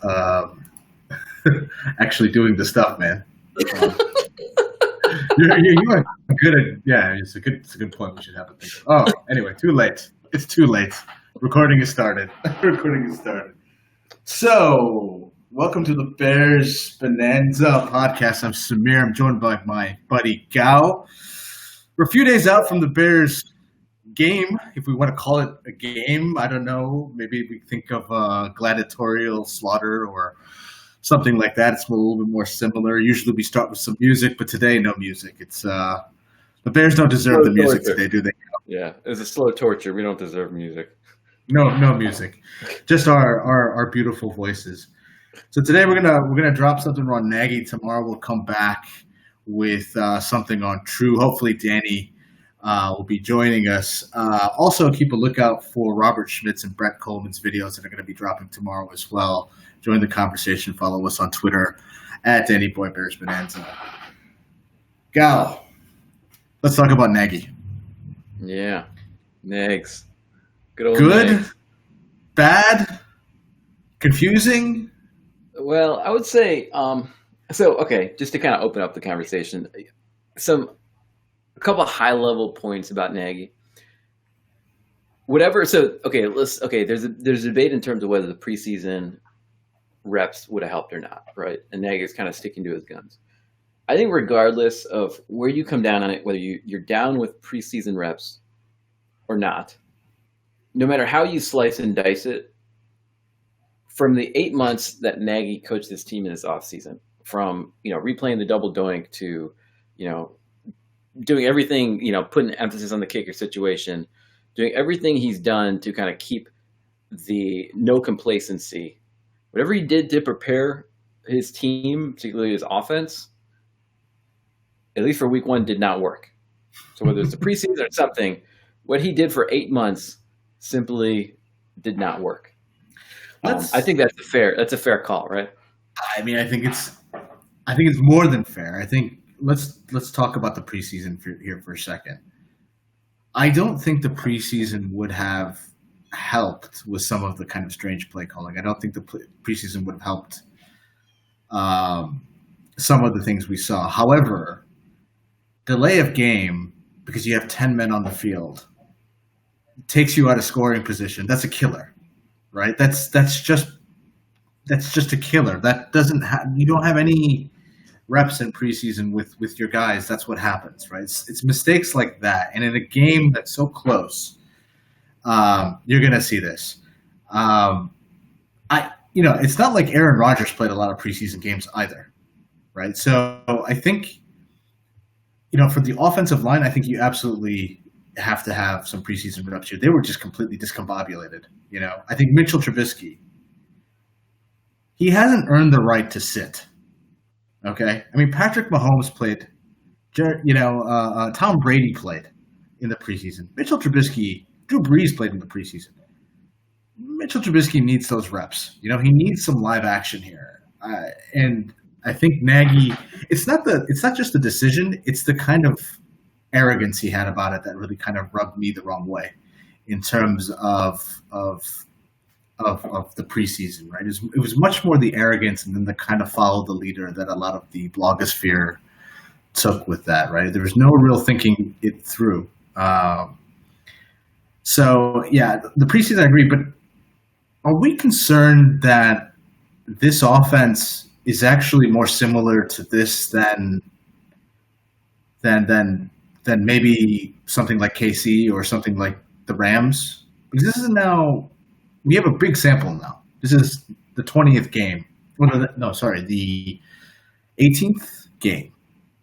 um, actually doing the stuff, man. Um, you are good at, yeah, it's a good point. We should have a think. Oh, anyway, too late. It's too late. Recording is started. Recording is started. So, welcome to the Bears Bonanza podcast. I'm Samir. I'm joined by my buddy Gao. We're a few days out from the Bears game, if we want to call it a game. I don't know. Maybe we think of gladiatorial slaughter or something like that. It's a little bit more similar. Usually we start with some music, but today no music. It's the Bears don't deserve the music today, do they? Yeah, it's a slow torture. We don't deserve music. No music. Just our beautiful voices. So today we're gonna drop something on Nagy. Tomorrow we'll come back with something on True. Hopefully Danny will be joining us. Also keep a lookout for Robert Schmitz and Brett Coleman's videos that are going to be dropping tomorrow as well. Join the conversation. Follow us on Twitter at DannyBoy Bears Bonanza. Gal, let's talk about Nagy. Yeah, Nags. Good old Good, Nags. Bad, confusing. Well, I would say okay, just to kind of open up the conversation, a couple of high level points about Nagy. Whatever. So there's a debate in terms of whether the preseason reps would have helped or not, right? And Nagy's kind of sticking to his guns. I think regardless of where you come down on it, whether you're down with preseason reps or not, no matter how you slice and dice it, from the 8 months that Nagy coached this team in this offseason, from replaying the double doink to doing everything, putting emphasis on the kicker situation, doing everything he's done to kind of keep the no complacency. Whatever he did to prepare his team, particularly his offense, at least for week one, did not work. So whether it's the preseason or something, what he did for 8 months simply did not work. I think that's a fair call, right? I mean, I think it's more than fair. I think let's talk about the preseason here for a second. I don't think the preseason would have helped with some of the kind of strange play calling. I don't think the preseason would have helped some of the things we saw. However, delay of game, because you have 10 men on the field, takes you out of scoring position. That's a killer, right? That's just a killer. That doesn't you don't have any reps in preseason with your guys. That's what happens, right? It's mistakes like that, and in a game that's so close, you're gonna see this. It's not like Aaron Rodgers played a lot of preseason games either, right? So I think, for the offensive line, I think you absolutely have to have some preseason reps here. They were just completely discombobulated. I think Mitchell Trubisky, he hasn't earned the right to sit. Okay, I mean, Patrick Mahomes played. Tom Brady played in the preseason. Mitchell Trubisky, Drew Brees played in the preseason. Mitchell Trubisky needs those reps. He needs some live action here. And I think Nagy, it's not just the decision, it's the kind of arrogance he had about it that really kind of rubbed me the wrong way in terms of the preseason, right? It was much more the arrogance and then the kind of follow the leader that a lot of the blogosphere took with that, right? There was no real thinking it through. So yeah, the preseason I agree, but are we concerned that this offense is actually more similar to this than maybe something like KC or something like the Rams? Because this is now, we have a big sample now. This is the 20th game. The 18th game.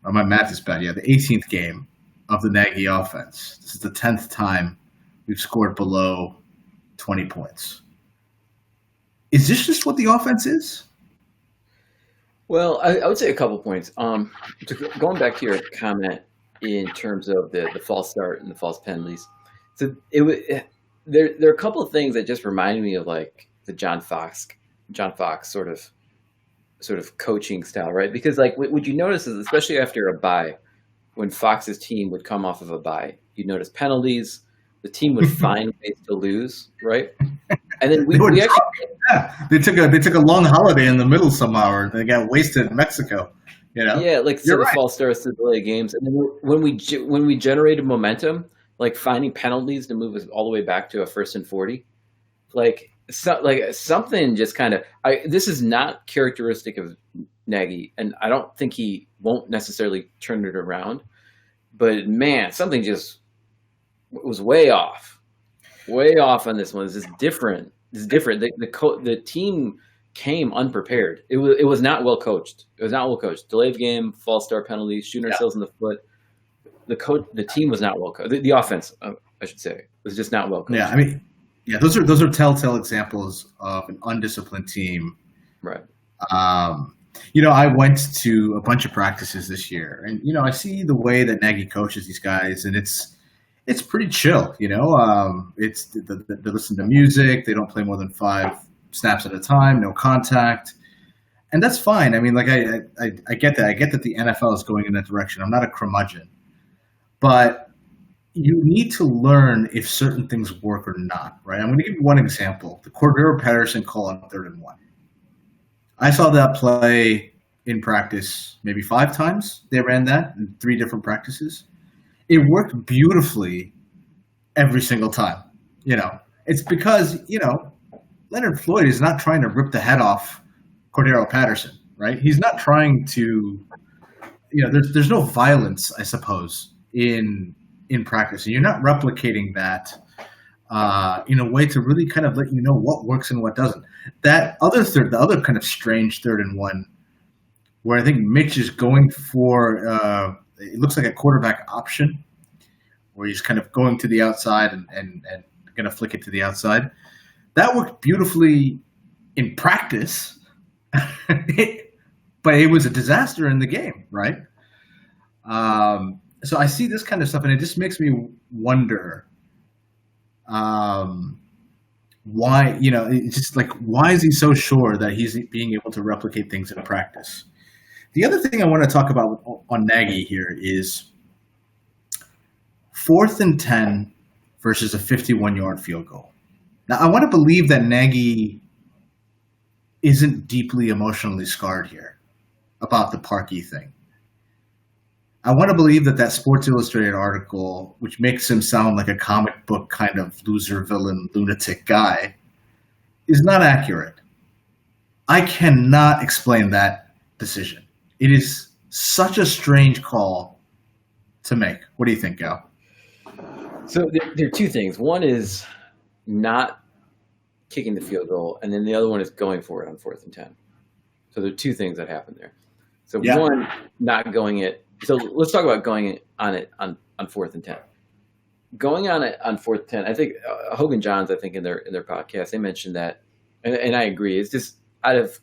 Oh, my math is bad. Yeah, the 18th game of the Nagy offense. This is the 10th time we've scored below 20 points. Is this just what the offense is? Well, I would say a couple points. Going back to your comment in terms of the false start and the false penalties. So there are a couple of things that just reminded me of like the John Fox sort of coaching style, right? Because like what you notice is, especially after a bye, when Fox's team would come off of a bye, you'd notice penalties. The team would find ways to lose, right? And then we actually Yeah, they took a long holiday in the middle somehow, or they got wasted in Mexico. Yeah, like You're so the right. false starts to delay games, and then when we generated momentum, like finding penalties to move us all the way back to a 1st and 40, like something just kind of. This is not characteristic of Nagy, and I don't think he won't necessarily turn it around. But man, something just was way off on this one. This is different. This is different. The team came unprepared. It was not well coached. It was not well coached. Delayed game, false start penalties, shooting ourselves in the foot. The team was not well coached. The offense, I should say, was just not well coached. Yeah, I mean, those are telltale examples of an undisciplined team. Right. I went to a bunch of practices this year, and I see the way that Nagy coaches these guys, and it's pretty chill. It's they listen to music. They don't play more than 5 snaps at a time. No contact, and that's fine. I mean, like I get that. I get that the NFL is going in that direction. I'm not a curmudgeon, but you need to learn if certain things work or not, right? I'm going to give you one example: the Cordero Patterson call on 3rd and 1. I saw that play in practice maybe 5 times. They ran that in 3 different practices. It worked beautifully every single time. It's because, Leonard Floyd is not trying to rip the head off Cordero Patterson, right? He's not trying to, there's no violence, I suppose, in practice. And you're not replicating that in a way to really kind of let you know what works and what doesn't. The other kind of strange 3rd and 1, where I think Mitch is going for it looks like a quarterback option, where he's kind of going to the outside and going to flick it to the outside. That worked beautifully in practice, but it was a disaster in the game, right? So I see this kind of stuff, and it just makes me wonder why, it's just like, why is he so sure that he's being able to replicate things in practice? The other thing I want to talk about on Nagy here is 4th and 10 versus a 51-yard field goal. Now, I want to believe that Nagy isn't deeply emotionally scarred here about the Parkey thing. I want to believe that Sports Illustrated article, which makes him sound like a comic book kind of loser, villain, lunatic guy, is not accurate. I cannot explain that decision. It is such a strange call to make. What do you think, Gal? So there are 2 things. One is not kicking the field goal, and then the other one is going for it on 4th and 10. So there are 2 things that happen there. So one, not going it. So let's talk about going on it on 4th and 10. Going on it on 4th and 10. I think Hogan Johns, I think in their podcast, they mentioned that, and I agree. It's just out of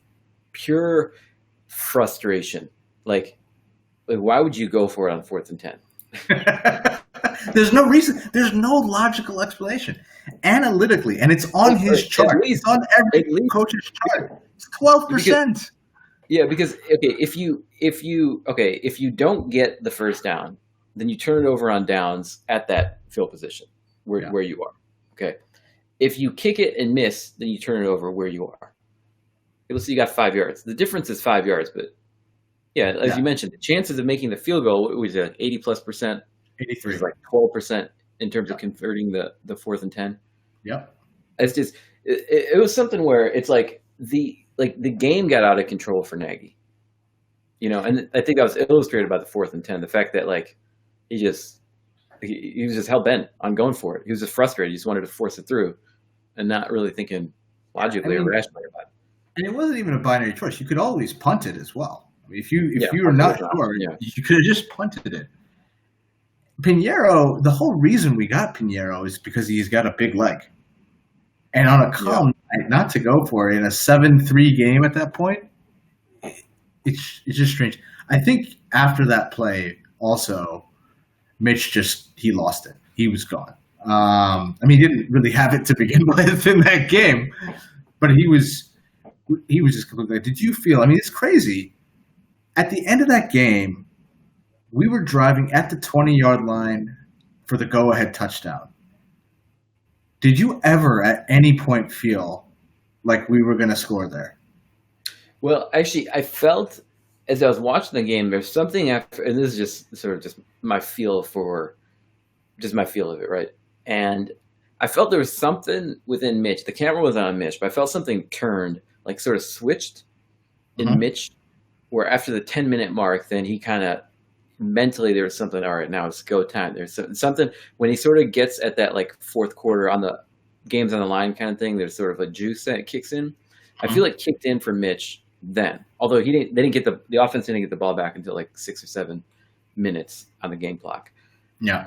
pure frustration. Like why would you go for it on 4th and 10? There's no reason. There's no logical explanation. Analytically, and it's on his chart. It's on every coach's chart. It's 12%. Yeah, because if you don't get the first down, then you turn it over on downs at that field position where you are. Okay. If you kick it and miss, then you turn it over where you are. Let's say you got 5 yards. The difference is 5 yards, but as you mentioned, the chances of making the field goal was 80+%. 83. It was like 12% in terms of converting the 4th and 10. Yep. It's just it was something where it's like the game got out of control for Nagy. And I think that was illustrated by the 4th and 10. The fact that he was just hell bent on going for it. He was just frustrated. He just wanted to force it through, and not really thinking logically or rationally about it. And it wasn't even a binary choice. You could always punt it as well. I mean, if you were not sure, you could have just punted it. Pinheiro, the whole reason we got Pinheiro is because he's got a big leg. And on a calm night, not to go for it in a 7-3 game at that point, it's just strange. I think after that play, also, Mitch he lost it. He was gone. He didn't really have it to begin with in that game, but he was just completely. Did you feel? It's crazy. At the end of that game, we were driving at the 20-yard line for the go-ahead touchdown. Did you ever at any point feel like we were going to score there. Well, actually, I felt as I was watching the game, there's something after, and this is just sort of just my feel of it, right? And I felt there was something within Mitch. The camera was on Mitch, but I felt something turned, like sort of switched in Mitch, where after the 10-minute mark, then he kind of mentally there was something. All right, now it's go time. There's something when he sort of gets at that like fourth quarter on the games on the line kind of thing. There's sort of a juice that kicks in. I feel like kicked in for Mitch then, although they didn't get the offense didn't get the ball back until like 6 or 7 minutes on the game clock. Yeah.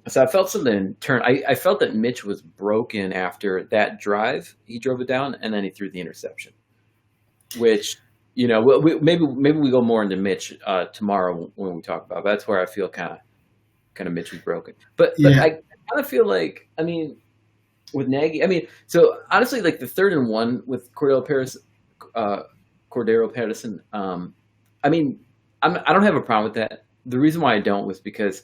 So I felt something turn. I felt that Mitch was broken after that drive. He drove it down and then he threw the interception, which, you know, maybe we go more into Mitch tomorrow when we talk about it. But that's where I feel kind of Mitch was broken. But I kind of feel like, I mean, with Nagy, I mean, so honestly, like the 3rd and 1 with Cordero Patterson. I mean, I don't have a problem with that. The reason why I don't was because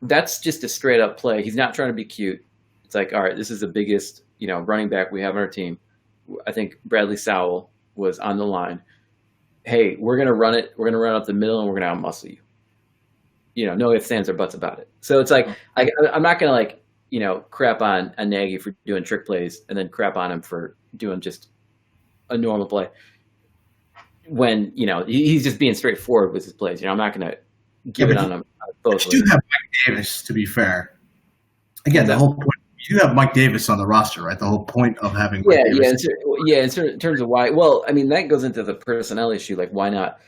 that's just a straight up play. He's not trying to be cute. It's like, all right, this is the biggest, you know, running back we have on our team. I think Bradley Sowell was on the line. Hey, we're going to run it. We're going to run up the middle and we're going to outmuscle you. You know, no ifs, ands, or buts about it. So it's like, I'm not going to like, you know, crap on Nagy for doing trick plays and then crap on him for doing just a normal play. When, you know, he's just being straightforward with his plays. You know, I'm not going to give it on him. But you do have Mike Davis, to be fair. Again, the whole point, you have Mike Davis on the roster, right? The whole point of having Mike Davis. In terms of why. Well, I mean, that goes into the personnel issue. Like, why not?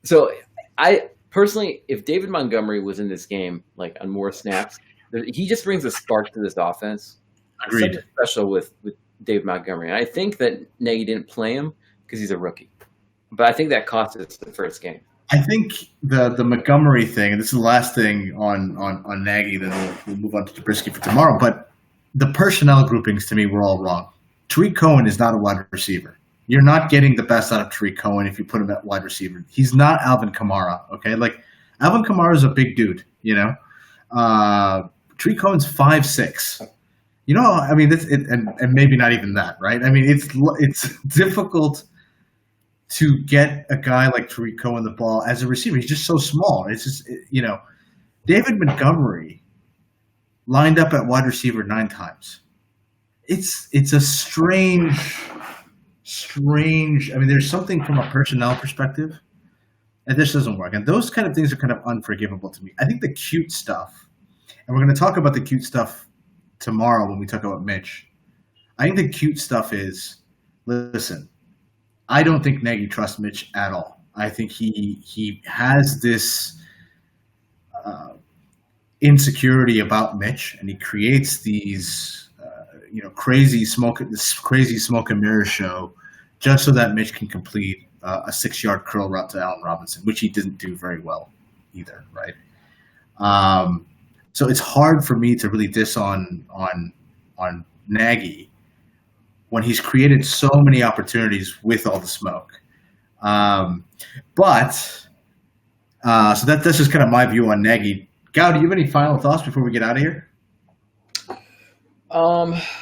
So, I personally, if David Montgomery was in this game, like on more snaps, he just brings a spark to this offense. Agreed. Something special with David Montgomery. And I think that Nagy didn't play him because he's a rookie. But I think that cost us the first game. I think the Montgomery thing, and this is the last thing on Nagy, then we'll move on to Trubisky for tomorrow, but the personnel groupings to me were all wrong. Tariq Cohen is not a wide receiver. You're not getting the best out of Tariq Cohen if you put him at wide receiver. He's not Alvin Kamara, okay? Like, Alvin Kamara is a big dude, you know? Tariq Cohen's 5'6". You know, I mean, and maybe not even that, right? I mean, it's difficult to get a guy like Tariq Cohen the ball as a receiver. He's just so small. It's just, you know, David Montgomery lined up at wide receiver 9 times. It's a strange, I mean, there's something from a personnel perspective, and this doesn't work. And those kind of things are kind of unforgivable to me. I think the cute stuff, and we're going to talk about the cute stuff tomorrow when we talk about Mitch. I think the cute stuff is, listen, I don't think Nagy trusts Mitch at all. I think he has this insecurity about Mitch, and he creates these crazy smoke and mirror show just so that Mitch can complete a 6-yard curl route to Allen Robinson, which he didn't do very well either, right? So it's hard for me to really diss on Nagy when he's created so many opportunities with all the smoke. So that's just kind of my view on Nagy. Gao, do you have any final thoughts before we get out of here?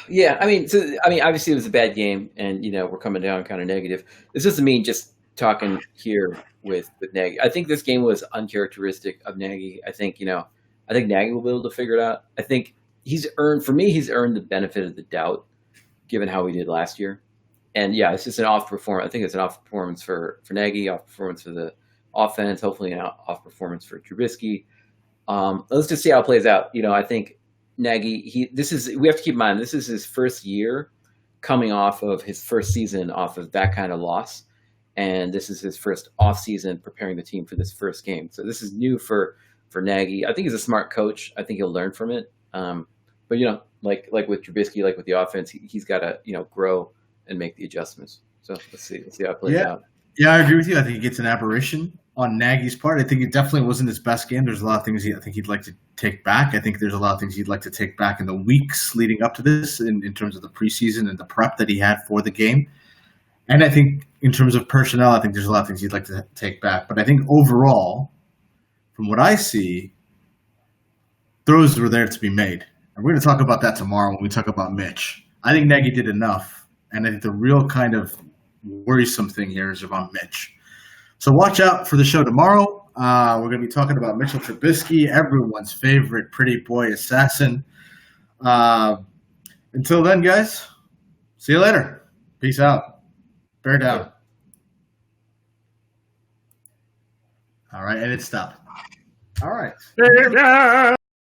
Yeah, I mean, obviously it was a bad game, and you know we're coming down kind of negative. This doesn't mean just talking here with Nagy. I think this game was uncharacteristic of Nagy. I think Nagy will be able to figure it out. I think he's earned the benefit of the doubt, given how we did last year. And yeah, it's just an off performance. I think it's an off performance for Nagy, off performance for the offense, hopefully an off performance for Trubisky. Let's just see how it plays out. You know, I think Nagy, we have to keep in mind, this is his first year coming off of his first season off of that kind of loss. And this is his first off season preparing the team for this first game. So this is new for Nagy. I think he's a smart coach. I think he'll learn from it. But you know, like with Trubisky, like with the offense, he's got to, you know, grow and make the adjustments. So let's see how it plays out. Yeah, I agree with you. I think it's an aberration on Nagy's part. I think it definitely wasn't his best game. There's a lot of things I think he'd like to take back. I think there's a lot of things he'd like to take back in the weeks leading up to this in terms of the preseason and the prep that he had for the game. And I think in terms of personnel, I think there's a lot of things he'd like to take back. But I think overall, from what I see, throws were there to be made. And we're going to talk about that tomorrow when we talk about Mitch. I think Nagy did enough And I think the real kind of worrisome thing here is around Mitch. So watch out for the show tomorrow. We're going to be talking about Mitchell Trubisky, everyone's favorite pretty boy assassin. Until then, guys, see you later. Peace out. Bear down. All right, and it stopped. All right. Bear down.